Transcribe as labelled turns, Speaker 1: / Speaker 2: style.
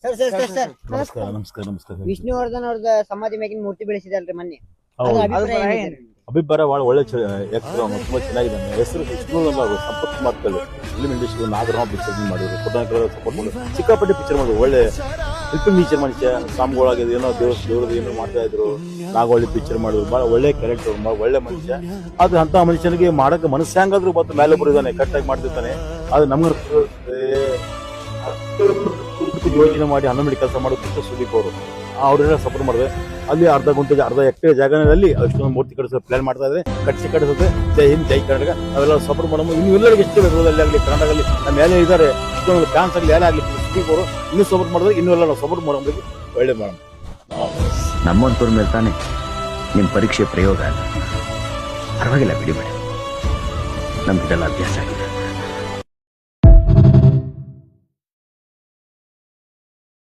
Speaker 1: Sir sir sir sir
Speaker 2: ನಮಸ್ಕಾರ ನಮಸ್ಕಾರ ನಮಸ್ಕಾರ.
Speaker 1: ವಿಷ್ಣುವರ್ಧನ್ ಅವ್ರದ ಸಮಾಧಿ ಮ್ಯಾಗಿನ ಮೂರ್ತಿ ಬೆಳೆಸಿದಲ್ರಿ ಮೊನ್ನೆ.
Speaker 2: ಹೌದು.
Speaker 1: ಅದು ಅಭಿಪ್ರಾಯ ಏನಿದೆ?
Speaker 2: ಅಭಿಪ್ರಾಯ ಭಾಳ ಒಳ್ಳೆ ತುಂಬಾ ಚೆನ್ನಾಗಿದ್ದಾನೆ. ಹೆಸರು ಸಂಪತ್ ಮಾತುಗಳು ಫಿಲ್ಮ್ ಇಂಡಸ್ಟ್ರಿ ನಾಗರಾವ್ ಪಿಕ್ಚರ್ ಮಾಡಿದ್ರು, ಪುಟ್ಟ ಸಪೋರ್ಟ್ ಮಾಡಿದ್ರು, ಸಿಕ್ಕಾಪಟ್ಟೆ ಪಿಕ್ಚರ್ ಮಾಡಿದ್ರು. ಒಳ್ಳೆ ಹೆಲ್ಪಿಂಗ್ ನೇಚರ್ ಮನುಷ್ಯ, ಸಾಮ್ಗಳಾಗಿದೆ, ಏನೋ ದೇವ್ರದ್ದು ಏನೋ ಮಾಡ್ತಾ ಇದ್ರು. ನಾಗೊಳ್ಳೆ ಪಿಕ್ಚರ್ ಮಾಡಿದ್ರು, ಭಾಳ ಒಳ್ಳೆ ಕ್ಯಾರೆಕ್ಟರ್, ಒಳ್ಳೆ ಮನುಷ್ಯ. ಅದು ಅಂತ ಮನುಷ್ಯನಿಗೆ ಮಾಡಕ್ಕೆ ಮನಸ್ಸು ಹೆಂಗಾದ್ರೂ ಮತ್ತೆ ಮೇಲೆ ಬರಿದಾನೆ, ಕರೆಕ್ಟಾಗಿ ಮಾಡ್ತಿರ್ತಾನೆ. ಅದು ನಮ್ಗೆ ಯೋಜನೆ ಮಾಡಿ ಹನ್ನೊಂದು ಕೆಲಸ ಮಾಡೋದು ಸುದೀಪ್ ಅವರು ಅವ್ರೆಲ್ಲ ಸಪೋರ್ಟ್ ಮಾಡಿದ್ರೆ ಅಲ್ಲಿ ಅರ್ಧ ಎಕರೆ ಜಾಗದಲ್ಲಿ ಅಷ್ಟೊಂದು ಮೂರ್ತಿ ಕಟ್ಟಿಸೋ ಪ್ಲಾನ್ ಮಾಡ್ತಾ ಇದ್ರೆ, ಕಟ್ಟಿಸುತ್ತೆ. ಜೈ ಹಿಂದ್ ಜೈ ಕರ್ನಾಟಕ ಅವೆಲ್ಲ ಸಪೋರ್ಟ್ ಮಾಡೋದು. ಇನ್ನು ಎಲ್ಲರಿಗೆ ಎಷ್ಟು ಬೆಂಗಳೂರಲ್ಲಿ ಆಗಲಿ ಕರ್ನಾಟಕದಲ್ಲಿ ನಮ್ಮ ಮೇಲೆ ಇದ್ದಾರೆ, ಇಷ್ಟೊಂದು ಫ್ಯಾನ್ಸ್ ಆಗಲಿ ಎಲ್ಲ ಆಗಲಿ ಸುದೀಪ್ ಅವರು ಇನ್ನೂ ಸಪೋರ್ಟ್ ಮಾಡಿದ್ರೆ ಇನ್ನೂ ಎಲ್ಲ ನಾವು ಸಪೋರ್ಟ್ ಮಾಡೋದು ಒಳ್ಳೆ ಮಾಡೋಣ.
Speaker 3: ನಮ್ಮಂತವ್ರ ಮೇಲೆ ತಾನೆ ನಿಮ್ಮ ಪರೀಕ್ಷೆ ಪ್ರಯೋಗ ಅಲ್ಲ, ಪರವಾಗಿಲ್ಲ ಬಿಡಿಬೇಡಿ, ನಮ್ಗಿದೆಲ್ಲ ಅಭ್ಯಾಸ ಆಗಿದೆ.